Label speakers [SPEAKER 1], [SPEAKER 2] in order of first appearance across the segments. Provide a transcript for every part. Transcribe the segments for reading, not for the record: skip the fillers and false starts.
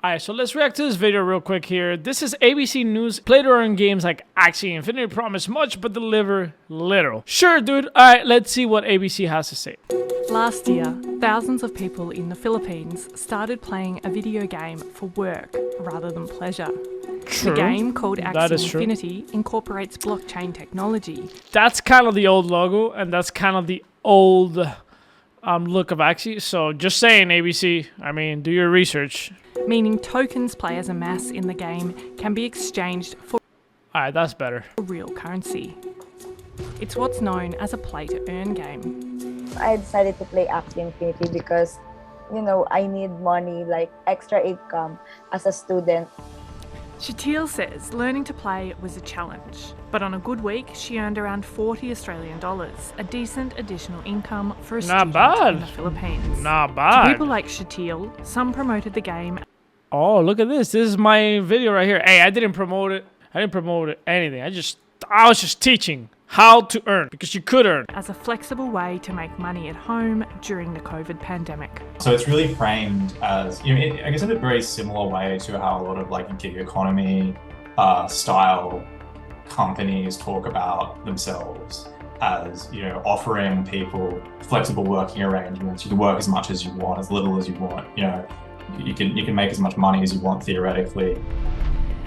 [SPEAKER 1] Alright, so let's react to this video real quick here. This is ABC News. Play to earn games like Axie Infinity promise much but deliver little. Sure, dude. Alright, let's see what ABC has to say.
[SPEAKER 2] Last year, thousands of people in the Philippines started playing a video game for work rather than pleasure.
[SPEAKER 1] True.
[SPEAKER 2] The game, called Axie
[SPEAKER 1] true.
[SPEAKER 2] Infinity, incorporates blockchain technology.
[SPEAKER 1] That's kind of the old logo, and that's kind of the old look of Axie. So just saying, ABC, I mean, do your research.
[SPEAKER 2] Meaning tokens players amass in the game can be exchanged for
[SPEAKER 1] Alright, that's better.
[SPEAKER 2] real currency. It's what's known as a play-to-earn game.
[SPEAKER 3] I decided to play Axie Infinity because, you know, I need money, like extra income as a student.
[SPEAKER 2] Shatil says learning to play was a challenge, but on a good week she earned around 40 Australian dollars, a decent additional income for a student in the Philippines.
[SPEAKER 1] Not bad.
[SPEAKER 2] To people like Shatil, some promoted the game.
[SPEAKER 1] Oh, look at this. This is my video right here. Hey, I didn't promote it. I didn't promote anything. I was just teaching how to earn, because you could earn.
[SPEAKER 2] As a flexible way to make money at home during the COVID pandemic.
[SPEAKER 4] So it's really framed as, you know, I guess in a very similar way to how a lot of like gig economy style companies talk about themselves as, you know, offering people flexible working arrangements. You can work as much as you want, as little as you want. You know, you can make as much money as you want theoretically.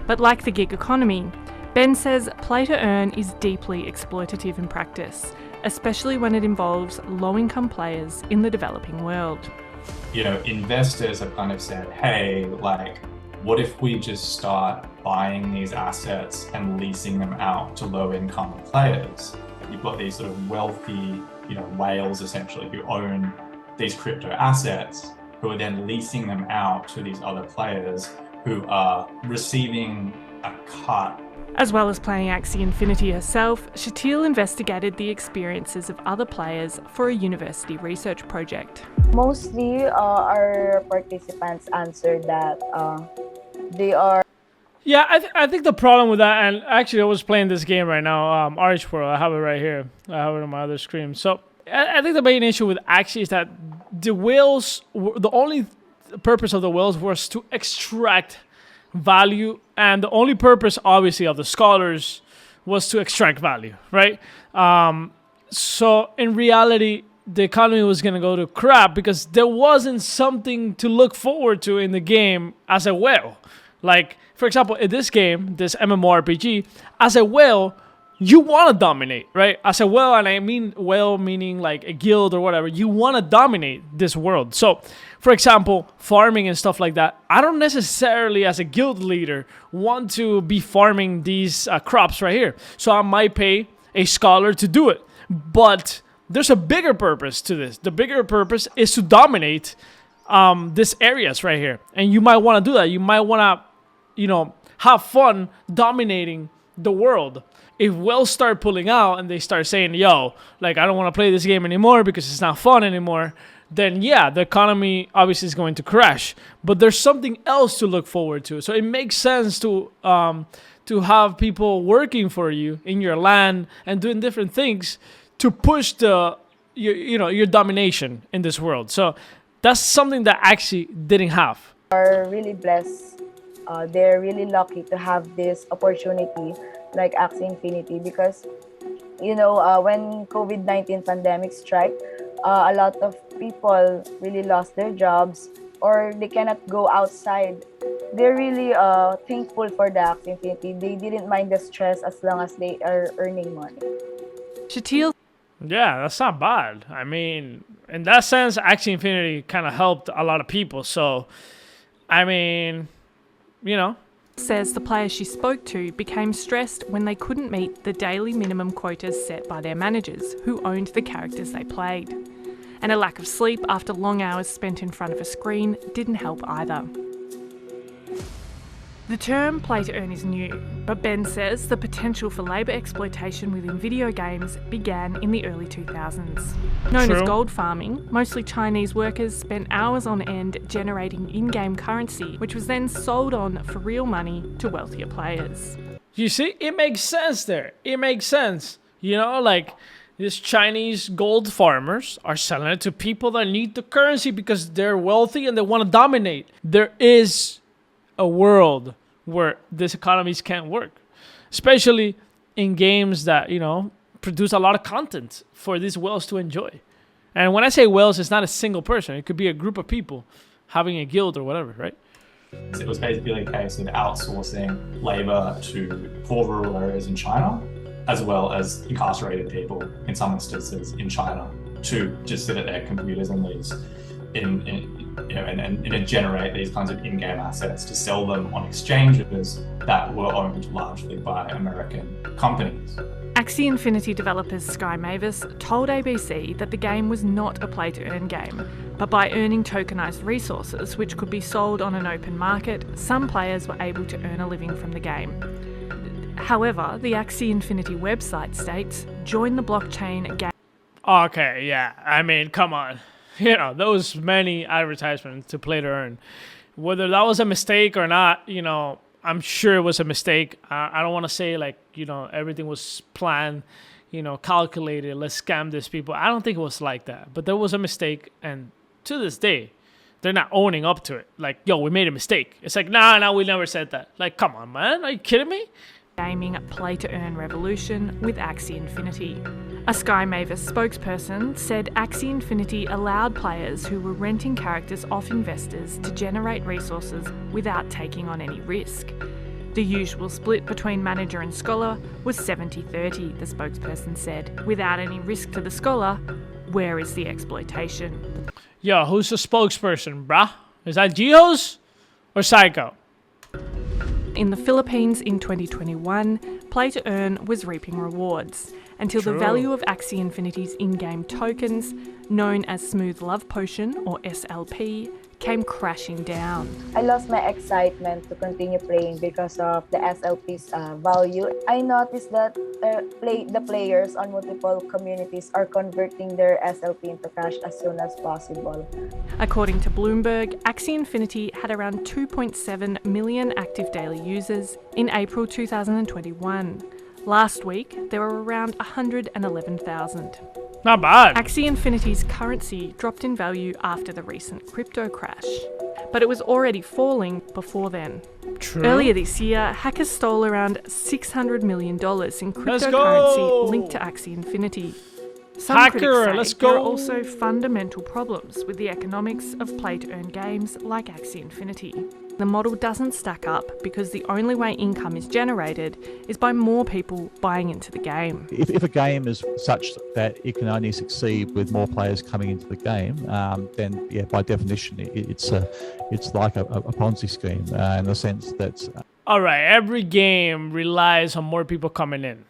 [SPEAKER 2] But like the gig economy, Ben says play to earn is deeply exploitative in practice, especially when it involves low-income players in the developing world.
[SPEAKER 4] You know, investors have kind of said, hey, like, what if we just start buying these assets and leasing them out to low-income players? You've got these sort of wealthy, you know, whales essentially who own these crypto assets, who are then leasing them out to these other players who are receiving a cut.
[SPEAKER 2] As well as playing Axie Infinity herself, Shatil investigated the experiences of other players for a university research project.
[SPEAKER 3] Mostly, our participants answered that they are.
[SPEAKER 1] Yeah, I think the problem with that, and actually I was playing this game right now, RH World, I have it right here. I have it on my other screen. So I think the main issue with Axie is that the whales, the only purpose of the whales was to extract value, and the only purpose obviously of the scholars was to extract value, right? So in reality, the economy was going to go to crap because there wasn't something to look forward to in the game as a whale. Like, for example, in this game, this MMORPG, as a whale, you want to dominate, right? As a whale, and I mean whale meaning like a guild or whatever, you want to dominate this world. So, for example, farming and stuff like that, I don't necessarily, as a guild leader, want to be farming these crops right here. So I might pay a scholar to do it. But there's a bigger purpose to this. The bigger purpose is to dominate these areas right here. And you might want to do that. You might want to, you know, have fun dominating the world. If whales start pulling out and they start saying, yo, like, I don't want to play this game anymore because it's not fun anymore, then yeah, the economy obviously is going to crash. But there's something else to look forward to. So it makes sense to have people working for you in your land and doing different things to push your domination in this world. So that's something that actually didn't have.
[SPEAKER 3] Are really blessed. They're really lucky to have this opportunity like Axie Infinity because, you know, when COVID-19 pandemic struck, a lot of people really lost their jobs or they cannot go outside. They're really thankful for the Axie Infinity. They didn't mind the stress as long as they are earning money.
[SPEAKER 2] Shatil.
[SPEAKER 1] Yeah, that's not bad. I mean, in that sense, Axie Infinity kind of helped a lot of people. So, I mean, you know.
[SPEAKER 2] Says the players she spoke to became stressed when they couldn't meet the daily minimum quotas set by their managers, who owned the characters they played. And a lack of sleep after long hours spent in front of a screen didn't help either. The term play to earn is new, but Ben says the potential for labour exploitation within video games began in the early 2000s. Known as gold farming, mostly Chinese workers spent hours on end generating in-game currency, which was then sold on for real money to wealthier players.
[SPEAKER 1] You see, it makes sense there. It makes sense. You know, like, these Chinese gold farmers are selling it to people that need the currency because they're wealthy and they want to dominate. There is a world where these economies can't work, especially in games that, produce a lot of content for these whales to enjoy. And when I say whales, it's not a single person. It could be a group of people having a guild or whatever, right?
[SPEAKER 4] It was basically a case of outsourcing labor to poor rural areas in China, as well as incarcerated people in some instances in China, to just sit at their computers and and generate these kinds of in-game assets to sell them on exchanges that were owned largely by American companies.
[SPEAKER 2] Axie Infinity developers Sky Mavis told ABC that the game was not a play-to-earn game, but by earning tokenised resources which could be sold on an open market, some players were able to earn a living from the game. However, the Axie Infinity website states, join the blockchain game.
[SPEAKER 1] Okay, yeah. I mean, come on. Those many advertisements to play to earn. Whether that was a mistake or not, I'm sure it was a mistake. I don't want to say everything was planned, calculated. Let's scam these people. I don't think it was like that. But there was a mistake, and to this day, they're not owning up to it. Like, yo, we made a mistake. It's like, nah, we never said that. Like, come on, man. Are you kidding me?
[SPEAKER 2] Gaming play-to-earn revolution with Axie Infinity. A Sky Mavis spokesperson said Axie Infinity allowed players who were renting characters off investors to generate resources without taking on any risk. The usual split between manager and scholar was 70-30, the spokesperson said. Without any risk to the scholar, where is the exploitation?
[SPEAKER 1] Yo, who's the spokesperson, bruh? Is that Geos or Psycho?
[SPEAKER 2] In the Philippines in 2021, play to earn was reaping rewards until the value of Axie Infinity's in-game tokens, known as Smooth Love Potion or SLP, came crashing down.
[SPEAKER 3] I lost my excitement to continue playing because of the SLP's value. I noticed that the players on multiple communities are converting their SLP into cash as soon as possible.
[SPEAKER 2] According to Bloomberg, Axie Infinity had around 2.7 million active daily users in April 2021. Last week, there were around 111,000.
[SPEAKER 1] Not bad.
[SPEAKER 2] Axie Infinity's currency dropped in value after the recent crypto crash, but it was already falling before then.
[SPEAKER 1] True.
[SPEAKER 2] Earlier this year, hackers stole around $600 million in cryptocurrency linked to Axie Infinity. Some critics say there are also fundamental problems with the economics of play-to-earn games like Axie Infinity. The model doesn't stack up because the only way income is generated is by more people buying into the game.
[SPEAKER 5] If a game is such that it can only succeed with more players coming into the game, then by definition, it's like a Ponzi scheme in the sense that...
[SPEAKER 1] All right, every game relies on more people coming in.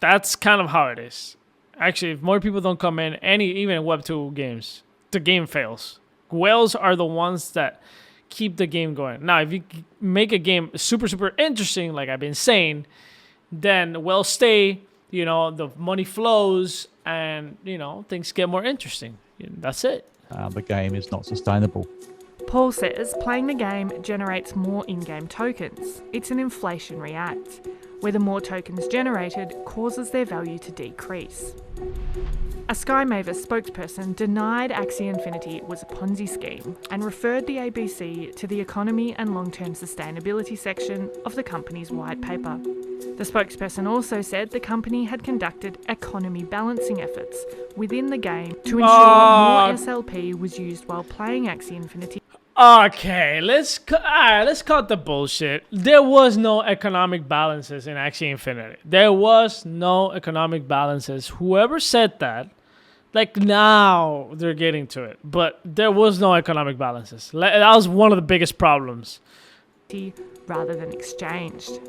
[SPEAKER 1] That's kind of how it is. Actually, if more people don't come in, even Web 2 games, the game fails. Whales are the ones that keep the game going. Now, if you make a game super, super interesting, like I've been saying, then whales stay, the money flows, and, things get more interesting. That's it.
[SPEAKER 5] The game is not sustainable.
[SPEAKER 2] Paul says playing the game generates more in-game tokens. It's an inflationary act, where the more tokens generated causes their value to decrease. A Sky Mavis spokesperson denied Axie Infinity was a Ponzi scheme and referred the ABC to the Economy and Long-Term Sustainability section of the company's white paper. The spokesperson also said the company had conducted economy balancing efforts within the game to ensure more SLP was used while playing Axie Infinity.
[SPEAKER 1] Okay, let's cut the bullshit. There was no economic balances in Axie Infinity. There was no economic balances. Whoever said that, now they're getting to it. But there was no economic balances. That was one of the biggest problems.
[SPEAKER 2] Rather than exchanged.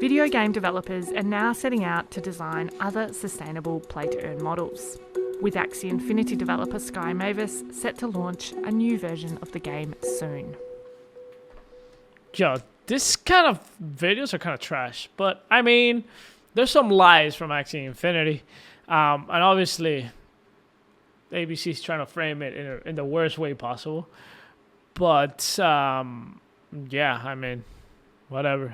[SPEAKER 2] Video game developers are now setting out to design other sustainable play-to-earn models, with Axie Infinity developer Sky Mavis set to launch a new version of the game soon.
[SPEAKER 1] Yo, this kind of videos are kind of trash, but I mean, there's some lies from Axie Infinity, and obviously, ABC's trying to frame it in the worst way possible. But yeah, I mean, whatever.